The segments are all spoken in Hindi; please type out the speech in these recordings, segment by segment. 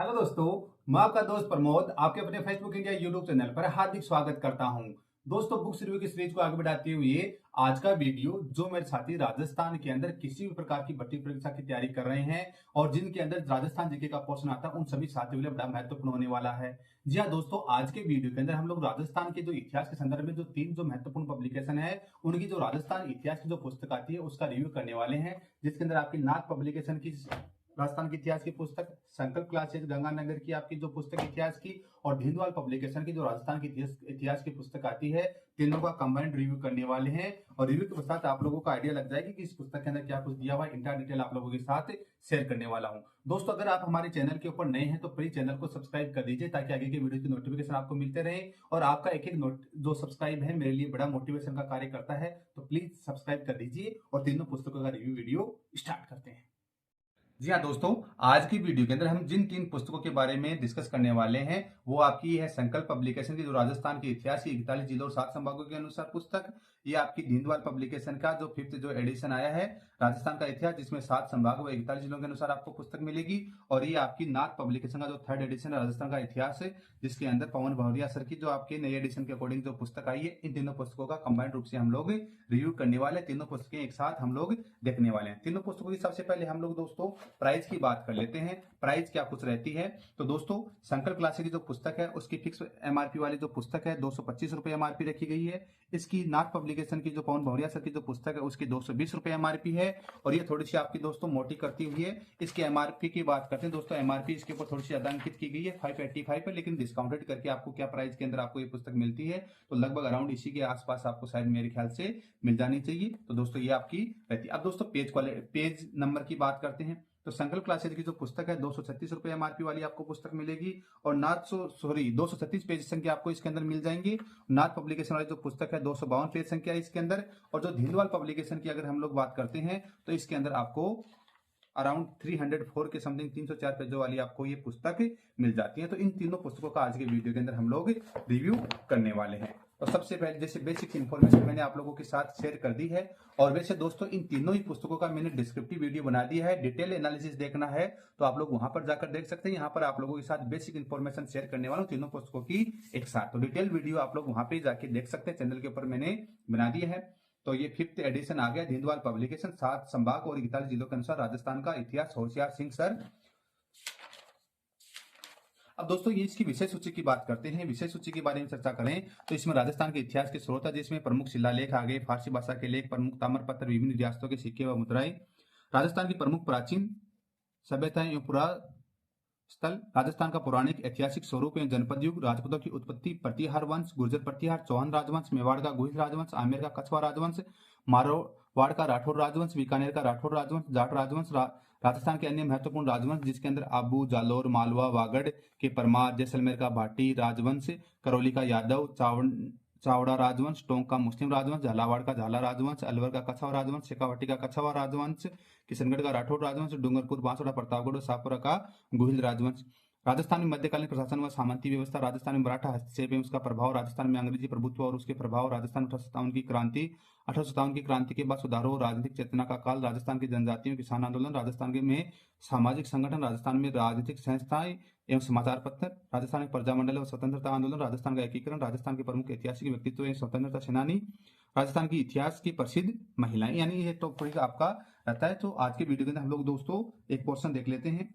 हेलो दोस्तों, मैं आपका दोस्त प्रमोद आपके अपने फेसबुक इंडिया यूट्यूब चैनल पर हार्दिक स्वागत करता हूं। दोस्तों, बुक्स रिव्यू की सीरीज को आगे बढ़ाते हुए आज का वीडियो जो मेरे साथी राजस्थान के अंदर किसी भी प्रकार की भर्ती परीक्षा की तैयारी कर रहे हैं और जिनके अंदर राजस्थान जीके का पोर्शन आता है उन सभी साथियों के लिए बड़ा महत्वपूर्ण होने वाला है। जी हाँ दोस्तों, आज के वीडियो के अंदर हम लोग राजस्थान के जो इतिहास के संदर्भ में जो तीन जो महत्वपूर्ण पब्लिकेशन है उनकी जो राजस्थान इतिहास की जो पुस्तक आती है उसका रिव्यू करने वाले हैं, जिसके अंदर आपकी नाथ पब्लिकेशन की राजस्थान के इतिहास की पुस्तक, संकल्प क्लासेज गंगानगर की आपकी जो पुस्तक इतिहास की और धिंदवाल पब्लिकेशन की जो राजस्थान की इतिहास की पुस्तक आती है, तीनों का कंबाइंड रिव्यू करने वाले हैं। और रिव्यू के साथ आप लोगों को आइडिया लग जाएगी कि इस पुस्तक के अंदर क्या कुछ दिया हुआ है। इंटर डिटेल आप लोगों के साथ शेयर करने वाला हूं। दोस्तों, अगर आप हमारे चैनल के ऊपर नए हैं तो प्लीज चैनल को सब्सक्राइब कर दीजिए ताकि आगे के वीडियो की नोटिफिकेशन आपको मिलते रहे। और आपका एक एक नोट जो सब्सक्राइब है मेरे लिए बड़ा मोटिवेशन का कार्य करता है, तो प्लीज सब्सक्राइब कर दीजिए और तीनों पुस्तकों का रिव्यू वीडियो स्टार्ट करते हैं। जी हाँ दोस्तों, आज की वीडियो के अंदर हम जिन तीन पुस्तकों के बारे में डिस्कस करने वाले हैं वो आपकी है संकल्प पब्लिकेशन की जो राजस्थान के इतिहास की 41 जिलों और 7 संभागों के अनुसार पुस्तक। ये आपकी धिंदवाल पब्लिकेशन का जो 5th जो एडिशन आया है राजस्थान का इतिहास, जिसमें 7 संभाग व 41 जिलों के अनुसार आपको पुस्तक मिलेगी। और ये आपकी नाथ पब्लिकेशन का जो 3rd एडिशन है राजस्थान का इतिहास है, जिसके अंदर पवन भौरिया सर की जो आपके नई एडिशन के अकॉर्डिंग जो पुस्तक आई है, इन तीनों पुस्तकों का कंबाइंड रूप से हम लोग रिव्यू करने वाले। तीनों पुस्तकें एक साथ हम लोग देखने वाले हैं। तीनों पुस्तकों की सबसे पहले हम लोग दोस्तों प्राइस की बात कर लेते हैं। प्राइस क्या कुछ रहती है तो दोस्तों, संकल्प क्लासेस की जो पुस्तक है उसकी फिक्स एमआरपी वाली जो पुस्तक है 225 रुपए एमआरपी रखी गई है। इसकी नाथ पब्लिकेशन की जो पवन भौरिया सर की जो पुस्तक है उसकी 220 रुपए एमआरपी है। और ये थोड़ी सी आपकी दोस्तों मोटी करती हुई है। इसकी एमआरपी की बात करते हैं दोस्तों, एमआरपी इसके ऊपर थोड़ी सी ज्यादा अंकित की गई है 585 पर, लेकिन डिस्काउंटेड करके आपको क्या प्राइस के अंदर आपको ये पुस्तक मिलती है तो लगभग अराउंड इसी के आसपास आपको शायद मेरे ख्याल से मिल जानी चाहिए। तो दोस्तों ये आपकी रहती है। अब दोस्तों पेज नंबर की बात करते हैं तो संकल्प क्लासेज की जो पुस्तक है 236 रुपए एमआरपी वाली आपको पुस्तक मिलेगी। और 236 पेज संख्या आपको इसके अंदर मिल जाएंगे। नाथ पब्लिकेशन वाली जो पुस्तक है 252 पेज संख्या है इसके अंदर। और जो धिंदवाल पब्लिकेशन की अगर हम लोग बात करते हैं तो इसके अंदर आपको अराउंड 304 के समथिंग 304 पेजों वाली आपको ये पुस्तक मिल जाती है। तो इन तीनों पुस्तकों का आज के वीडियो के अंदर हम लोग रिव्यू करने वाले हैं। और सबसे पहले जैसे बेसिक इन्फॉर्मेशन मैंने आप लोगों के साथ शेयर कर दी है। और वैसे दोस्तों इन तीनों ही पुस्तकों का मैंने डिस्क्रिप्टिव वीडियो बना दिया है। डिटेल एनालिसिस देखना है तो आप लोग वहां पर जाकर देख सकते हैं। यहाँ पर आप लोगों के साथ बेसिक इन्फॉर्मेशन शेयर करने वाला हूँ तीनों पुस्तकों की एक साथ। तो डिटेल वीडियो आप लोग वहां पे जाके देख सकते हैं, चैनल के ऊपर मैंने बना दिया है। तो ये 5th एडिशन आ गया धिंदवाल पब्लिकेशन, 7 संभाग और 41 जिलों के अनुसार राजस्थान का इतिहास, होशियार सिंह सर। अब दोस्तों ये इसकी विषय सूची की बात करते हैं। विषय सूची के बारे में चर्चा करें तो इसमें राजस्थान के इतिहास के स्रोत है, जिसमें प्रमुख शिलालेख आ गए, फारसी भाषा के लेख, प्रमुख ताम्रपत्र, विभिन्न रियासतों के सिक्के व मुद्राएं, राजस्थान की प्रमुख प्राचीन सभ्यताएं एवं पुरा स्थल, राजस्थान का पौराणिक ऐतिहासिक स्वरूप एवं जनपद युग, राजपूतों की उत्पत्ति, प्रतिहार वंश, गुर्जर प्रतिहार, चौहान राजवंश, मेवाड़ का गुहिल राजवंश, आमेर का कछवा राजवंश, मारवाड़ का राठौर राजवंश, बीकानेर का राठौर राजवंश, जाट राजवंश, राजस्थान के अन्य महत्वपूर्ण राजवंश जिसके अंदर आबू, जालोर, मालवा, वागड़ के परमार, जैसलमेर का भाटी राजवंश, करौली का यादव, चावड़ा राजवंश, टोंक का मुस्लिम राजवंश, झालावाड़ का झाला राजवंश, अलवर का कछवा राजवंश, शेखावाटी का कछवा राजवंश, किशनगढ़ का राठौर राजवंश, डूंगरपुर, बांसवाड़ा, प्रतापगढ़ और शाहपुरा का गुहिल राजवंश। राजस्थान में मध्यकालीन प्रशासन व सामंती व्यवस्था, राजस्थान में मराठा हस्तक्षेप एवं उसका प्रभाव, राजस्थान में अंग्रेजी प्रभुत्व और उसके प्रभाव, राजस्थान में 1857 की क्रांति के बाद सुधारों और राजनीतिक चेतना का काल, राजस्थान की जनजातियों किसान आंदोलन, राजस्थान में सामाजिक संगठन, राजस्थान में राजनीतिक संस्थाएं एवं समाचार पत्र, राजस्थान में प्रजामंडल व स्वतंत्रता आंदोलन, राजस्थान का एकीकरण, राजस्थान के प्रमुख ऐतिहासिक व्यक्तित्व एवं स्वतंत्रता सेनानी, राजस्थान की इतिहास की प्रसिद्ध महिलाएं, यानी ये टॉपिक आपका रहता है। तो आज के वीडियो के अंदर हम लोग दोस्तों एक पोर्शन देख लेते हैं।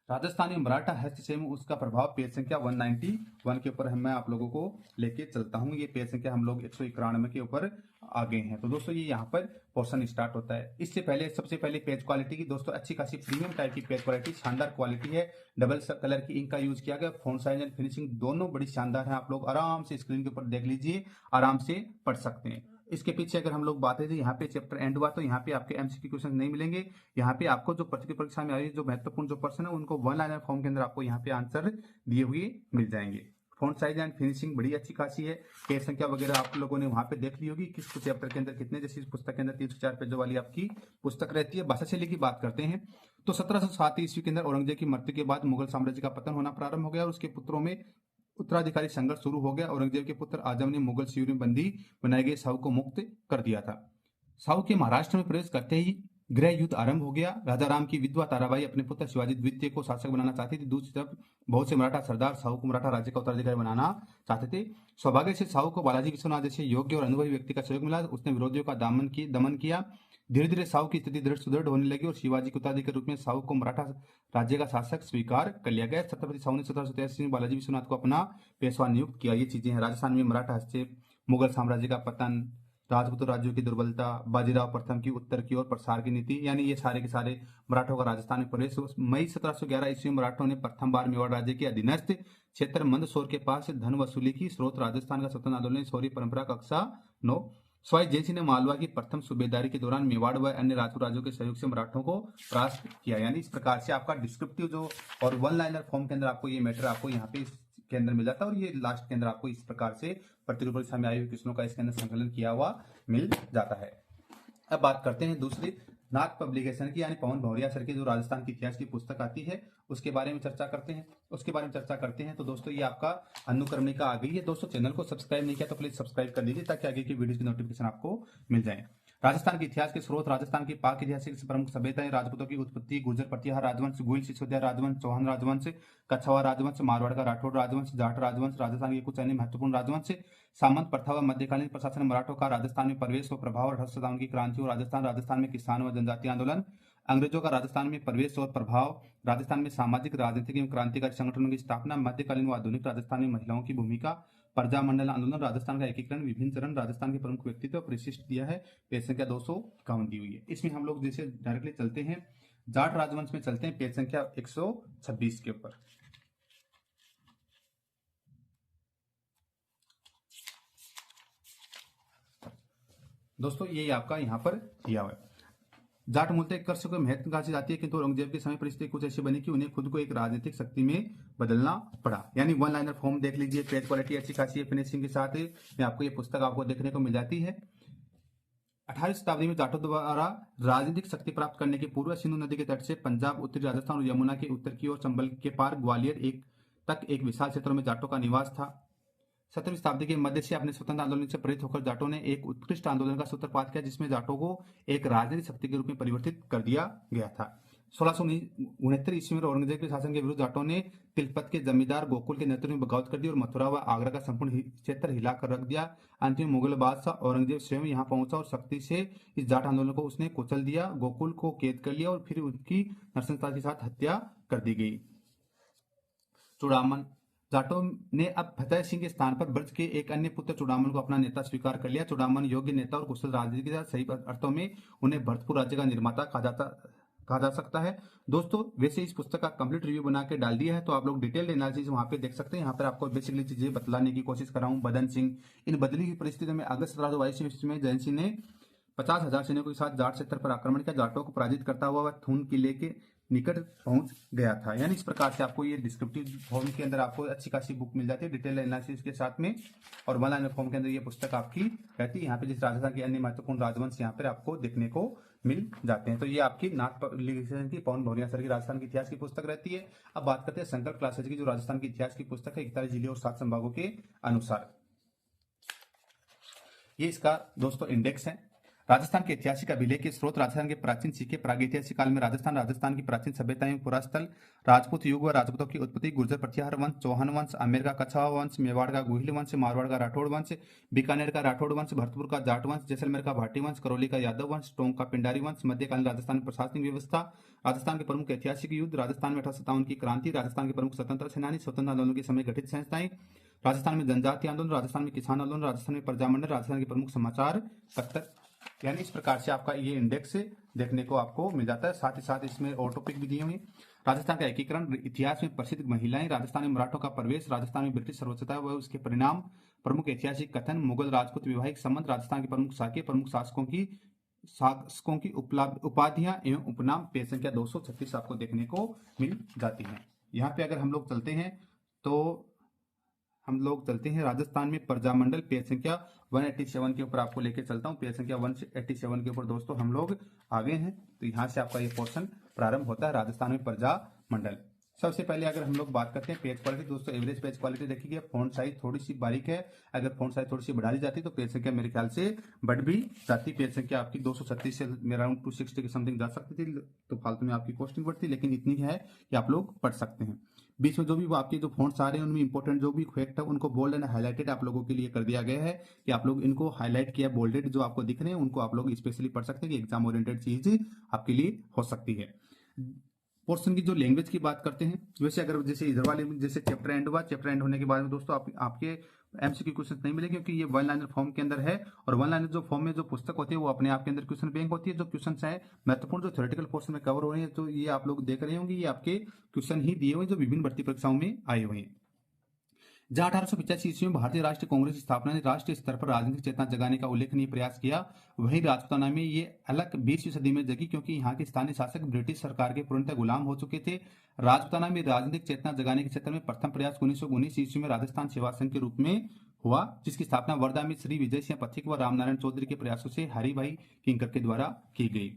राजस्थान में मराठा हस्तक्षेप में उसका प्रभाव, पेज संख्या 191 के ऊपर मैं आप लोगों को लेके चलता हूं। ये पेज संख्या हम लोग 191 के ऊपर आ गए हैं। तो दोस्तों ये यहाँ पर पोर्शन स्टार्ट होता है। इससे पहले सबसे पहले पेज क्वालिटी की दोस्तों अच्छी खासी प्रीमियम टाइप की पेज क्वालिटी, शानदार क्वालिटी है। डबल कलर की इंक का यूज किया गया, फॉन्ट साइज एंड फिनिशिंग दोनों बड़ी शानदार है। आप लोग आराम से स्क्रीन के ऊपर देख लीजिए, आराम से पढ़ सकते हैं। इसके पीछे अगर हम लोग बात करें यहाँ पे चैप्टर एंड हुआ तो यहाँ पे आपके एमसीक्यू क्वेश्चन नहीं मिलेंगे। यहाँ पे आपको जो प्रतियोगी परीक्षा में आ रही है जो महत्वपूर्ण जो प्रश्न है उनको वन लाइनर फॉर्म के अंदर आपको यहाँ पे आंसर दिए हुए मिल जाएंगे। फॉन्ट साइज एंड फिनिशिंग बड़ी अच्छी खासी है। पेज संख्या वगैरह आप लोगों ने वहां पे देख ली होगी किस चैप्टर के अंदर कितने, जैसे इस पुस्तक के अंदर 304 पेजों वाली आपकी पुस्तक रहती है। भाषा शैली की बात करते हैं तो 1707 ईस्वी के अंदर औरंगजेब की मृत्यु के बाद मुगल साम्राज्य का पतन होना प्रारंभ हो गया और उसके पुत्रों में उत्तराधिकारी संघर्ष शुरू हो गया। औरंगजेब के पुत्र आजम ने मुगल शिविर में बंदी बनाए गए साहू को मुक्त कर दिया था। साहू के महाराष्ट्र में प्रवेश करते ही गृह युद्ध आरंभ हो गया। राजा राम की विधवा ताराबाई अपने पुत्र शिवाजी द्वितीय को शासक बनाना चाहती थी। दूसरी तरफ बहुत से मराठा सरदार साहू को मराठा राज्य का उत्तराधिकारी बनाना चाहते थे। सौभाग्य से साहू को बालाजी विश्वनाथ जैसे योग्य और अनुभवी व्यक्ति का सहयोग मिला। उसने विरोधियों का दमन किया। धीरे धीरे साहू की स्थिति सुदृढ़ होने लगी और शिवाजी के उत्तराधिकारी के रूप में साहू को मराठा राज्य का शासक स्वीकार कर लिया गया। छत्रपति साहू ने 1783 में बालाजी विश्वनाथ को अपना पेशवा नियुक्त किया। ये चीजें हैं। राजस्थान में मराठा हस्तक्षेप, मुगल साम्राज्य का पतन, राजपूत राज्यों की दुर्बलता, बाजीराव प्रथम की उत्तर की ओर प्रसार की नीति, यानी ये सारे के सारे मराठों का राजस्थान में प्रवेश। मई 1711 ईस्वी में मराठों ने प्रथम बार मेवाड़ राज्य के अधीनस्थ क्षेत्र मंदसौर के पास धन वसूली की। स्रोत राजस्थान का स्वतंत्र आंदोलन, शौर्य परंपरा, कक्षा 9। सवाई जय सिंह ने मालवा की प्रथम सूबेदारी के दौरान मेवाड़ व अन्य राजपूत राज्यों के सहयोग से मराठों को परास्त किया। यानी इस प्रकार से आपका डिस्क्रिप्टिव जो और वन लाइनर फॉर्म के अंदर आपको ये मैटर आपको यहाँ पे के अंदर मिल जाता है और ये लास्ट के अंदर आपको इस प्रकार से प्रतिरूप परीक्षा में आई हुई क्वेश्चनों का इसके अंदर संकलन किया हुआ मिल जाता है। अब बात करते हैं दूसरी नाथ पब्लिकेशन की, यानी पवन भौरिया सर की जो राजस्थान के इतिहास की पुस्तक आती है उसके बारे में चर्चा करते हैं। तो दोस्तों ये आपका अनुक्रमणिका आ गई है। दोस्तों चैनल को सब्सक्राइब नहीं किया तो प्लीज सब्सक्राइब कर लीजिए ताकि आगे की वीडियो की नोटिफिकेशन आपको मिल जाए। राजस्थान के इतिहास के स्रोत, राजस्थान की पाक ऐतिहासिक प्रमुख सभ्यताएं, राजपूतों की उत्पत्ति, गुर्जर प्रतिहार राजवंश, गुइल सिसोदिया राजवंश, चौहान राजवंश, कछवाहा राजवंश, मारवाड़ का राठौड़ राजवंश, जाट राजवंश, राजस्थान के कुछ अन्य महत्वपूर्ण राजवंश, सामंत प्रथा व मध्यकालीन प्रशासन, मराठों का राजस्थान में प्रवेश व प्रभाव, 1857 की क्रांति और राजस्थान में किसान व जनजाति आंदोलन, अंग्रेजों का राजस्थान में प्रवेश और प्रभाव, राजस्थान में सामाजिक, राजनीतिक एवं क्रांतिकारी संगठनों की स्थापना, मध्यकालीन व आधुनिक राजस्थान में महिलाओं की भूमिका, प्रजामंडल आंदोलन, राजस्थान का एकीकरण, विभिन्न चरण, राजस्थान के प्रमुख व्यक्तित्व, परिशिष्ट दिया है। पेज संख्या 251 दी हुई है। इसमें हम लोग जैसे डायरेक्टली चलते हैं जाट राजवंश में चलते हैं, पेज संख्या 126 के ऊपर। दोस्तों ये आपका यहाँ पर दिया हुआ है। जाट मूलतः एक कर्ष को महत्वाकांक्षी जाती है, किंतु औरंगजेब के समय परिस्थिति कुछ ऐसी बनी कि उन्हें खुद को एक राजनीतिक शक्ति में बदलना पड़ा। यानी वन लाइनर फॉर्म देख लीजिए, पेज क्वालिटी अच्छी खासी फिनिशिंग के साथ में आपको ये पुस्तक आपको देखने को मिल जाती है। 18वीं शताब्दी में जाटों द्वारा राजनीतिक शक्ति प्राप्त करने के पूर्व सिंधु नदी के तट से पंजाब, उत्तरी राजस्थान और यमुना के उत्तर की ओर चंबल के पार ग्वालियर तक एक विशाल क्षेत्र में जाटों का निवास था। 17वीं शताब्दी के मध्य से अपने स्वतंत्र आंदोलन से प्रेरित होकर जाटों ने एक उत्कृष्ट आंदोलन का सूत्रपात किया, जिसमें जाटों को एक राजनीतिक शक्ति के रूप में परिवर्तित कर दिया गया था। 1669 ईस्वी में औरंगजेब के शासन के विरुद्ध जाटों ने तिलपत के जमींदार गोकुल के नेतृत्व में बगावत कर दी और मथुरा व आगरा का संपूर्ण क्षेत्र हिलाकर रख दिया। अंत में मुगल बादशाह औरंगजेब स्वयं यहाँ पहुंचा और शक्ति से इस जाट आंदोलन को उसने कुचल दिया, गोकुल को कैद कर लिया और फिर उनकी नरसंहार के साथ हत्या कर दी गई। चूड़ामन, जाटों ने अब फतेह सिंह के स्थान पर ब्रज के एक अन्य पुत्र चूड़ामन को अपना नेता स्वीकार कर लिया। चूड़ामन योग्य नेता और कुशल राजनीति के साथ सही अर्थों में उन्हें भरतपुर राज्य का निर्माता कहा जा सकता है। दोस्तों वैसे इस पुस्तक का कंप्लीट रिव्यू बना के डाल दिया है, तो आप लोग डिटेल एनालिसिस वहां पे देख सकते हैं। यहाँ पर आपको बेसिकली चीजें बतलाने की कोशिश कर रहा हूँ। बदन सिंह, इन बदली हुई परिस्थितियों में अगस्त 1722 ईस्वी में जयन सिंह ने 50,000 सैनिकों के साथ जाट क्षेत्र पर आक्रमण किया। जाटों को पराजित करता हुआ वह थून किले के निकट पहुंच गया था। यानी इस प्रकार से आपको ये डिस्क्रिप्टिव फॉर्म के अंदर आपको अच्छी खासी बुक मिल जाती है डिटेल एनालिसिस के साथ में, और वन लाइनर फॉर्म के अंदर ये पुस्तक आपकी रहती है। यहाँ पे जिस राजस्थान के अन्य महत्वपूर्ण राजवंश यहाँ पर आपको देखने को मिल जाते हैं। तो ये आपकी नाथ पब्लिकेशन की पवन भौरिया सर की राजस्थान के इतिहास की पुस्तक रहती है। अब बात करते हैं संकल्प क्लासेज की, जो राजस्थान के इतिहास की पुस्तक है 41 जिले और 7 संभागों के अनुसार। ये इसका दोस्तों इंडेक्स है। राजस्थान के ऐतिहासिक अभिलेख के स्रोत, राजस्थान के प्राचीन सिक्के, प्रागैतिहासिक काल में राजस्थान की प्राचीन सभ्यताएं, पुरास्थल, राजपूत युग व राजपूतों की उत्पत्ति, गुर्जर प्रतिहार वंश, चौहान वंश, आमेर का कछवाहा वंश, मेवाड़ का गुहिल वंश, मारवाड़ का राठौड़ वंश, बीकानेर का राठौड़ वंश, भरतपुर का जाट वंश, जैसलमेर का भाटी वंश, करौली का यादव वंश, टोंक का पिंडारी वंश, मध्यकालीन राजस्थान में प्रशासनिक व्यवस्था, राजस्थान के प्रमुख ऐतिहासिक युद्ध, राजस्थान में 1857 की क्रांति, राजस्थान के प्रमुख स्वतंत्र सेनानी, स्वतंत्र आंदोलन के समय गठित संस्थाएं, राजस्थान में जनजाति आंदोलन, राजस्थान में किसान आंदोलन, राजस्थान में प्रजामंडल, राजस्थान के प्रमुख समाचार पत्र। यानी इस प्रकार से आपका ये इंडेक्स देखने को आपको मिल जाता है। साथ ही साथ इसमें और टॉपिक भी दिए हुए। राजस्थान का एकीकरण, इतिहास में प्रसिद्ध महिलाएं, राजस्थान में मराठों का प्रवेश, राजस्थान में ब्रिटिश सर्वोच्चता व उसके परिणाम, प्रमुख ऐतिहासिक कथन, मुगल राजपूत वैवाहिक संबंध, राजस्थान के प्रमुख शासकीय प्रमुख शासकों की उपाधियां एवं उपनाम, पेज संख्या 236 आपको देखने को मिल जाती है। यहाँ पे अगर हम लोग चलते हैं तो हम लोग चलते हैं राजस्थान में प्रजामंडल, पेज संख्या 187 के ऊपर आपको लेके चलता हूँ। पेज संख्या 187 के ऊपर दोस्तों हम लोग आगे हैं। तो यहाँ से आपका ये पोर्शन प्रारंभ होता है, राजस्थान में प्रजामंडल। सबसे पहले अगर हम लोग बात करते हैं पेज क्वालिटी, दोस्तों एवरेज पेज क्वालिटी देखिए, फॉन्ट साइज थोड़ी सी बारीक है। अगर फॉन्ट साइज थोड़ी सी बढ़ा दी जाती तो पेज संख्या मेरे ख्याल से बढ़ भी जाती। पेज संख्या आपकी 236 से अराउंड 260 के समथिंग जा सकती थी, तो फालतू में आपकी कॉस्टिंग बढ़ती, लेकिन इतनी है कि आप लोग पढ़ सकते हैं। बीच में जो भी आपके जो फॉन्ट्स आ रहे हैं उनमें इंपॉर्टेंट जो भी फैक्ट है उनको बोल्ड एंड हाईलाइटेड आप लोगों के लिए कर दिया गया है कि आप लोग इनको हाईलाइट किया, बोल्डेड जो आपको दिख रहे हैं उनको आप लोग स्पेशली पढ़ सकते हैं कि एग्जाम ओरिएंटेड चीज आपके लिए हो सकती है। पोर्शन की जो लैंग्वेज की बात करते हैं, वैसे अगर जैसे इधर वाले में जैसे चैप्टर एंड हुआ, चैप्टर एंड होने के बाद में दोस्तों आपके एमसीक्यू क्वेश्चन नहीं मिले, क्योंकि ये वन लाइनर फॉर्म के अंदर है। और वन लाइनर जो फॉर्म में जो पुस्तक होती है वो अपने आप के अंदर क्वेश्चन बैंक होती है। जो क्वेश्चन है महत्वपूर्ण जो थ्योरेटिकल पोर्शन में कवर हो रहे हैं, तो ये आप लोग देख रहे होंगे, ये आपके क्वेश्चन ही दिए हुए जो विभिन्न भर्ती परीक्षाओं में आए हुए हैं। जहां 1885 ईस्वी में भारतीय राष्ट्रीय कांग्रेस की स्थापना ने राष्ट्रीय स्तर पर राजनीतिक चेतना जगाने का उल्लेखनीय प्रयास किया, वहीं राजपूताना में ये अलग 20वीं सदी में जगी, क्योंकि यहाँ के स्थानीय शासक ब्रिटिश सरकार के पूर्णतः गुलाम हो चुके थे। राजपूताना में राजनीतिक चेतना जगाने के क्षेत्र में प्रथम प्रयास 1919 ईस्वी में राजस्थान सेवा संघ के रूप में हुआ, जिसकी स्थापना वर्धा में श्री विजय सिंह पथिक व रामनारायण चौधरी के प्रयासों से हरिभाई किंकर के द्वारा की गई।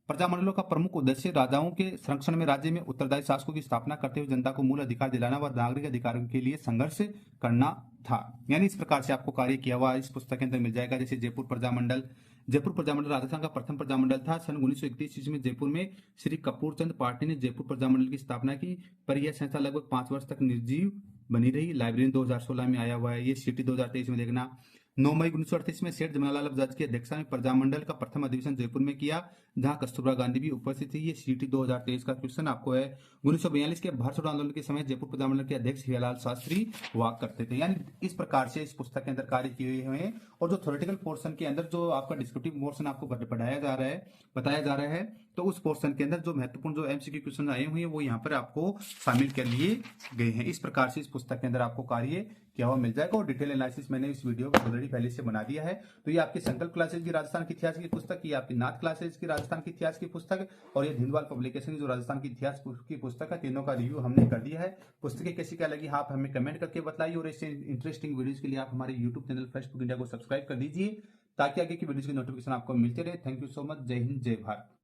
प्रजामंडलों का प्रमुख उद्देश्य राजाओं के संरक्षण में राज्य में उत्तरदायी शासकों की स्थापना करते हुए जनता को मूल अधिकार दिलाना व नागरिक अधिकारों के लिए संघर्ष करना था। यानी इस प्रकार से आपको कार्य किया हुआ इस पुस्तक के अंदर मिल जाएगा। जैसे जयपुर प्रजामंडल राजस्थान का प्रथम प्रजामंडल था। सन 1931 ईस्वी में जयपुर में श्री कपूर चंद पार्टी ने जयपुर प्रजामंडल की स्थापना की, पर यह संस्था लगभग 5 वर्ष तक निर्जीव बनी रही। लाइब्रेरी 2016 में आया हुआ है, ये सिटी 2023 में देखना। 9 मई 1938 में सेठ जमनालाल बजाज की अध्यक्षता में प्रजामंडल का प्रथम अधिवेशन जयपुर में किया, जहां कस्तूरबा गांधी भी उपस्थित थी। ये सीटी 2023 का क्वेश्चन आपको है। 1942 के भारत छोड़ो आंदोलन के समय जयपुर प्रजामंडल के अध्यक्ष हिरालाल शास्त्री हुआ करते थे। यानी इस प्रकार से इस पुस्तक के अंदर कार्य किए हुए हैं। और जो थ्योरेटिकल पोर्शन के अंदर जो आपका डिस्क्रिप्टिव पोर्शन आपको बताया जा रहा है, तो उस पोर्शन के अंदर जो महत्वपूर्ण जो एमसीक्यू क्वेश्चन आए हुए हैं वो यहाँ पर आपको शामिल कर लिए गए हैं। इस प्रकार से इस पुस्तक के अंदर आपको कार्य किया हुआ मिल जाएगा। और डिटेल एनालिसिस मैंने इस वीडियो को ऑलरेडी पहले से बना दिया है। तो ये आपकी संकल्प क्लासेज की राजस्थान के इतिहास की पुस्तक, ये आपकी नाथ क्लासेज की राजस्थान के इतिहास की पुस्तक, और ये धिंदवाल पब्लिकेशन की जो राजस्थान की इतिहास की पुस्तक है, तीनों का रिव्यू हमने कर दिया है। पुस्तकें कैसी क्या लगी आप हमें कमेंट करके बताइए। और ऐसे इंटरेस्टिंग वीडियोज के लिए आप हमारे यूट्यूब चैनल फेसबुक इंडिया को सब्सक्राइब कर दीजिए, ताकि आगे की वीडियोज की नोटिफिकेशन आपको मिलते रहे। Thank you so much. जय हिंद, जय भारत।